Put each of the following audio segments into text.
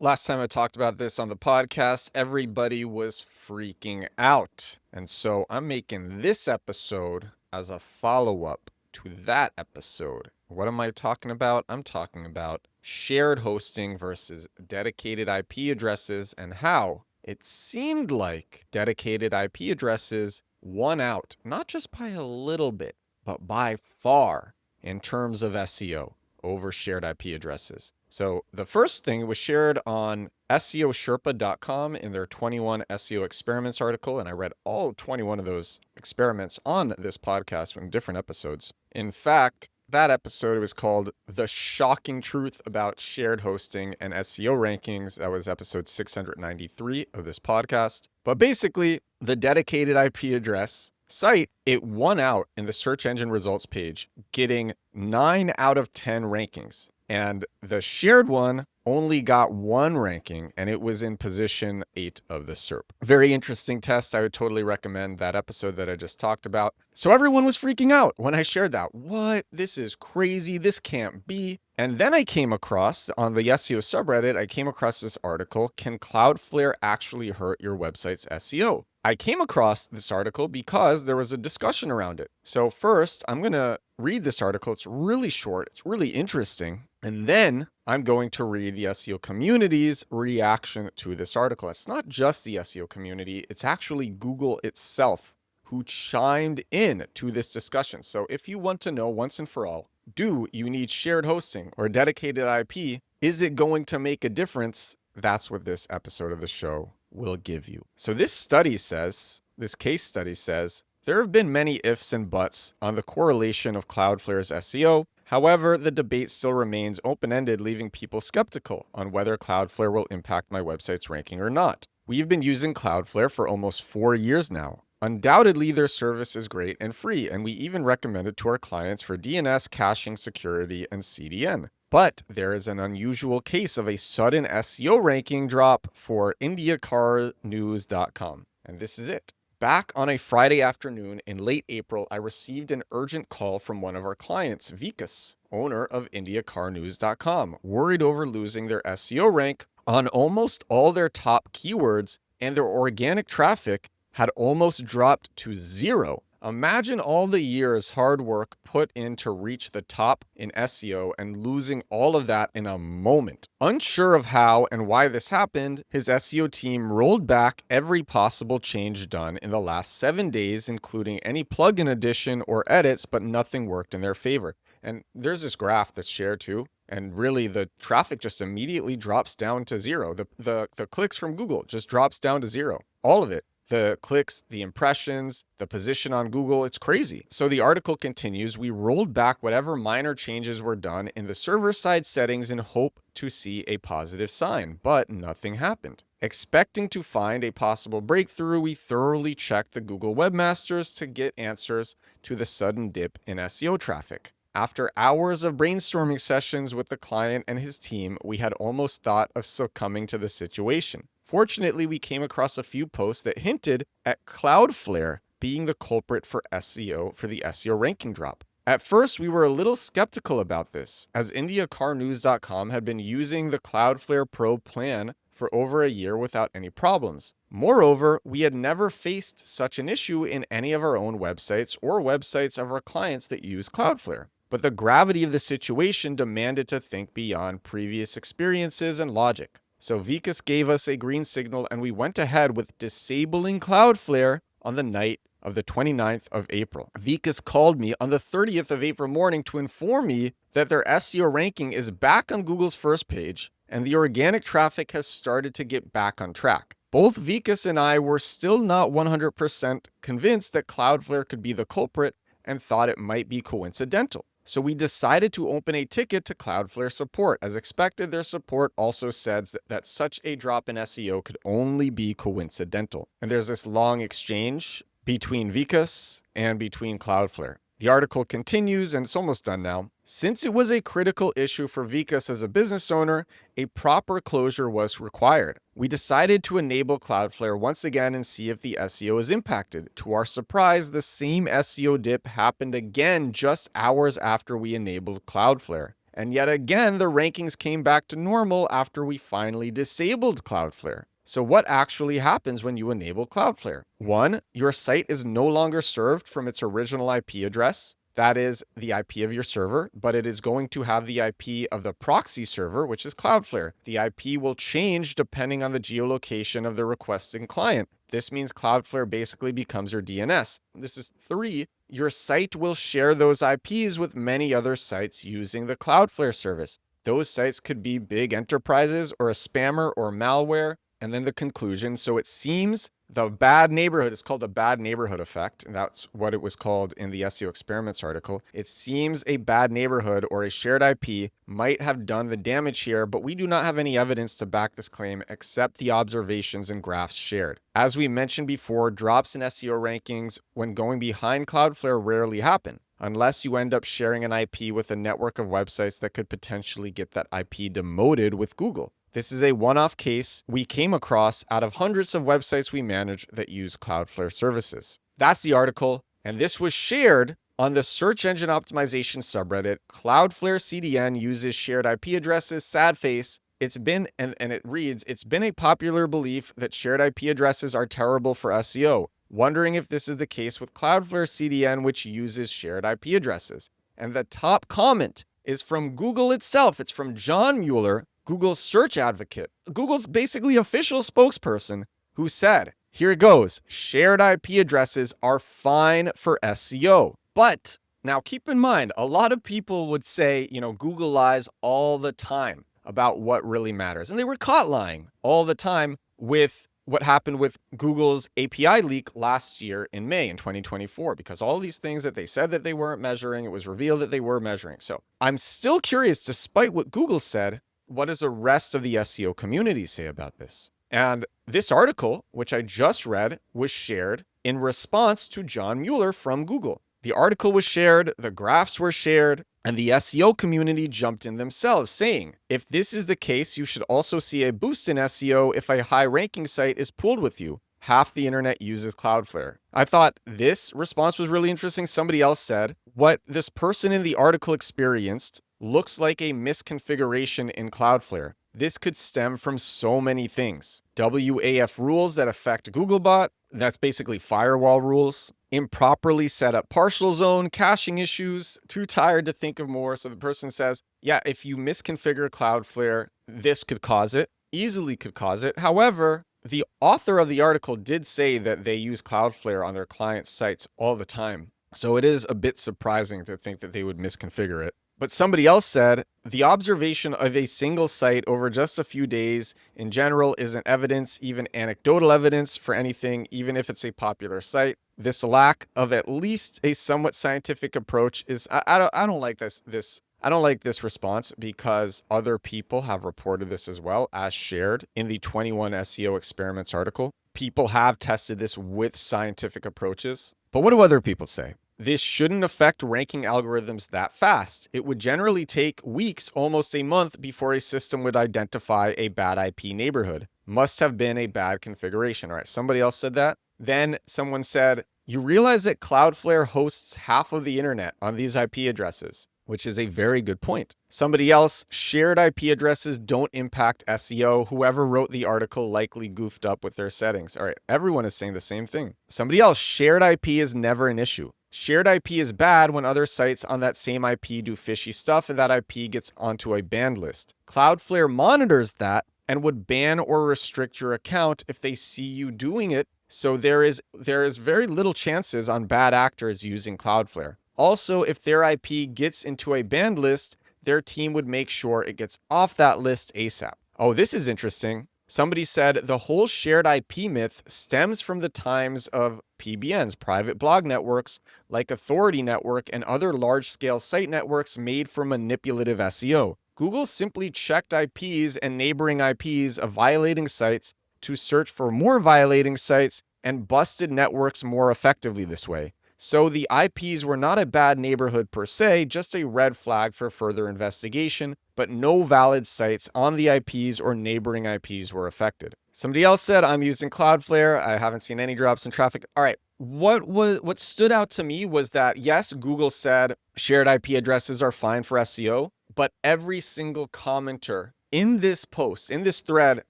Last time I talked about this on the podcast, everybody was freaking out. And so I'm making this episode as a follow up to that episode. What am I talking about? I'm talking about shared hosting versus dedicated IP addresses and how it seemed like dedicated IP addresses won out, not just by a little bit, but by far in terms of SEO over shared IP addresses. So the first thing was shared on SEOsherpa.com in their 21 SEO experiments article, and I read all 21 of those experiments on this podcast from different episodes. In fact, that episode was called The Shocking Truth About Shared Hosting and SEO Rankings. That was episode 693 of this podcast. But basically, the dedicated IP address site, it won out in the search engine results page, getting 9 out of 10 rankings. And the shared one only got 1 ranking, and it was in position 8 of the SERP. Very interesting test. I would totally recommend that episode that I just talked about. So everyone was freaking out when I shared that. What? This is crazy. This can't be. And then I came across, on the SEO subreddit, I came across this article, Can Cloudflare Actually Hurt Your Website's SEO? I came across this article because there was a discussion around it. So first, I'm going to read this article. It's really short. It's really interesting. And then I'm going to read the SEO community's reaction to this article. It's not just the SEO community. It's actually Google itself who chimed in to this discussion. So if you want to know once and for all, do you need shared hosting or dedicated IP? Is it going to make a difference? That's what this episode of the show will give you. So this case study says, there have been many ifs and buts on the correlation of Cloudflare's SEO. However, the debate still remains open-ended, leaving people skeptical on whether Cloudflare will impact my website's ranking or not. We've been using Cloudflare for almost 4 years now. Undoubtedly, their service is great and free, and we even recommend it to our clients for DNS, caching, security, and CDN. But there is an unusual case of a sudden SEO ranking drop for IndiaCarNews.com. And this is it. Back on a Friday afternoon in late April, I received an urgent call from one of our clients, Vikas, owner of IndiaCarNews.com, worried over losing their SEO rank on almost all their top keywords, and their organic traffic had almost dropped to 0. Imagine all the years hard work put in to reach the top in SEO and losing all of that in a moment. Unsure of how and why this happened, his SEO team rolled back every possible change done in the last 7 days, including any plugin addition or edits, but nothing worked in their favor. And there's this graph that's shared too. And really, the traffic just immediately drops down to 0. The clicks from Google just drops down to 0. All of it. The clicks, the impressions, the position on Google, it's crazy. So the article continues, we rolled back whatever minor changes were done in the server-side settings in hope to see a positive sign, but nothing happened. Expecting to find a possible breakthrough, we thoroughly checked the Google webmasters to get answers to the sudden dip in SEO traffic. After hours of brainstorming sessions with the client and his team, we had almost thought of succumbing to the situation. Fortunately, we came across a few posts that hinted at Cloudflare being the culprit for the SEO ranking drop. At first, we were a little skeptical about this, as IndiaCarNews.com had been using the Cloudflare Pro plan for over a year without any problems. Moreover, we had never faced such an issue in any of our own websites or websites of our clients that use Cloudflare. But the gravity of the situation demanded to think beyond previous experiences and logic. So Vikas gave us a green signal, and we went ahead with disabling Cloudflare on the night of the 29th of April. Vikas called me on the 30th of April morning to inform me that their SEO ranking is back on Google's first page, and the organic traffic has started to get back on track. Both Vikas and I were still not 100% convinced that Cloudflare could be the culprit and thought it might be coincidental. So we decided to open a ticket to Cloudflare support. As expected, their support also said that such a drop in SEO could only be coincidental. And there's this long exchange between Vikas and between Cloudflare. The article continues, and it's almost done now. Since it was a critical issue for Vikas as a business owner, a proper closure was required. We decided to enable Cloudflare once again and see if the SEO is impacted. To our surprise, the same SEO dip happened again just hours after we enabled Cloudflare. And yet again, the rankings came back to normal after we finally disabled Cloudflare. So what actually happens when you enable Cloudflare? One, your site is no longer served from its original IP address. That is the IP of your server, but it is going to have the IP of the proxy server, which is Cloudflare. The IP will change depending on the geolocation of the requesting client. This means Cloudflare basically becomes your DNS. This is 3. Your site will share those IPs with many other sites using the Cloudflare service. Those sites could be big enterprises or a spammer or malware. And then the conclusion. So it seems the bad neighborhood is called the bad neighborhood effect. And that's what it was called in the SEO Experiments article. It seems a bad neighborhood or a shared IP might have done the damage here, but we do not have any evidence to back this claim except the observations and graphs shared. As we mentioned before, drops in SEO rankings when going behind Cloudflare rarely happen, unless you end up sharing an IP with a network of websites that could potentially get that IP demoted with Google. This is a one-off case we came across out of hundreds of websites we manage that use Cloudflare services. That's the article, and this was shared on the search engine optimization subreddit. Cloudflare CDN uses shared IP addresses, sad face. It's been, and it reads, it's been a popular belief that shared IP addresses are terrible for SEO. Wondering if this is the case with Cloudflare CDN, which uses shared IP addresses. And the top comment is from Google itself. It's from John Mueller, Google's search advocate, Google's basically official spokesperson, who said, here it goes, shared IP addresses are fine for SEO. But now keep in mind, a lot of people would say, Google lies all the time about what really matters. And they were caught lying all the time with what happened with Google's API leak last year in May in 2024, because all these things that they said that they weren't measuring, it was revealed that they were measuring. So I'm still curious, despite what Google said, what does the rest of the SEO community say about this? And this article, which I just read, was shared in response to John Mueller from Google. The article was shared, the graphs were shared, and the SEO community jumped in themselves, saying, if this is the case, you should also see a boost in SEO if a high-ranking site is pooled with you. Half the internet uses Cloudflare. I thought this response was really interesting. Somebody else said, what this person in the article experienced looks like a misconfiguration in Cloudflare. This could stem from so many things. WAF rules that affect Googlebot, that's basically firewall rules. Improperly set up partial zone, caching issues, too tired to think of more. So the person says, yeah, if you misconfigure Cloudflare, this could cause it, easily could cause it. However, the author of the article did say that they use Cloudflare on their client sites all the time. So it is a bit surprising to think that they would misconfigure it. But somebody else said, the observation of a single site over just a few days in general isn't evidence, even anecdotal evidence for anything, even if it's a popular site. This lack of at least a somewhat scientific approach is, I don't like this. I don't like this response because other people have reported this as well, as shared in the 21 SEO Experiments article. People have tested this with scientific approaches. But what do other people say? This shouldn't affect ranking algorithms that fast. It would generally take weeks, almost a month, before a system would identify a bad IP neighborhood. Must have been a bad configuration. All right, somebody else said that. Then someone said, you realize that Cloudflare hosts half of the internet on these IP addresses, which is a very good point. Somebody else, shared IP addresses don't impact SEO. Whoever wrote the article likely goofed up with their settings. All right, everyone is saying the same thing. Somebody else, shared IP is never an issue. Shared IP is bad when other sites on that same IP do fishy stuff and that IP gets onto a banned list. Cloudflare monitors that and would ban or restrict your account if they see you doing it. So there is very little chances on bad actors using Cloudflare. Also, if their IP gets into a banned list, their team would make sure it gets off that list ASAP. Oh, this is interesting. Somebody said the whole shared IP myth stems from the times of PBNs, private blog networks, like Authority Network and other large-scale site networks made for manipulative SEO. Google simply checked IPs and neighboring IPs of violating sites to search for more violating sites and busted networks more effectively this way. So the IPs were not a bad neighborhood per se, just a red flag for further investigation, but no valid sites on the IPs or neighboring IPs were affected. Somebody else said, I'm using Cloudflare. I haven't seen any drops in traffic. All right. What stood out to me was that, yes, Google said shared IP addresses are fine for SEO, but every single commenter in this post, in this thread,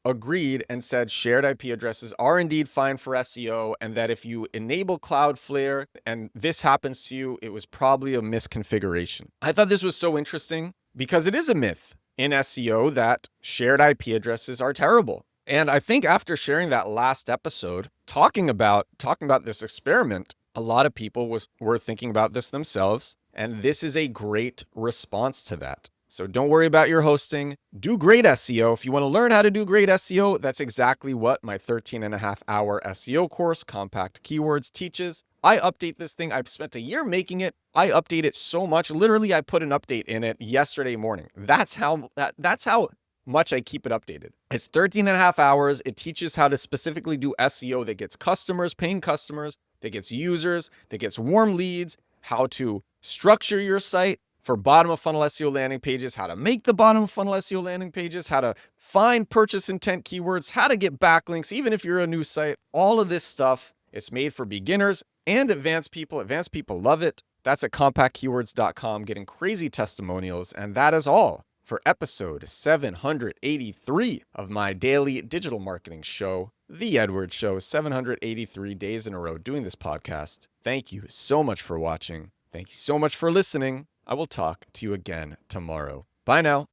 agreed and said shared IP addresses are indeed fine for SEO, and that if you enable Cloudflare and this happens to you, it was probably a misconfiguration. I thought this was so interesting because it is a myth in SEO that shared IP addresses are terrible. And I think after sharing that last episode, talking about this experiment, a lot of people were thinking about this themselves, and this is a great response to that. So don't worry about your hosting. Do great SEO. If you want to learn how to do great SEO, that's exactly what my 13.5-hour SEO course, Compact Keywords, teaches. I update this thing. I've spent a year making it. I update it so much. Literally, I put an update in it yesterday morning. That's how much I keep it updated. It's 13.5 hours. It teaches how to specifically do SEO that gets customers, paying customers, that gets users, that gets warm leads, how to structure your site for bottom of funnel SEO landing pages, how to make the bottom of funnel SEO landing pages, how to find purchase intent keywords, how to get backlinks, even if you're a new site. All of this stuff, it's made for beginners and advanced people. Advanced people love it. That's at compactkeywords.com, getting crazy testimonials. And that is all for episode 783 of my daily digital marketing show, The Edward Show, 783 days in a row doing this podcast. Thank you so much for watching. Thank you so much for listening. I will talk to you again tomorrow. Bye now.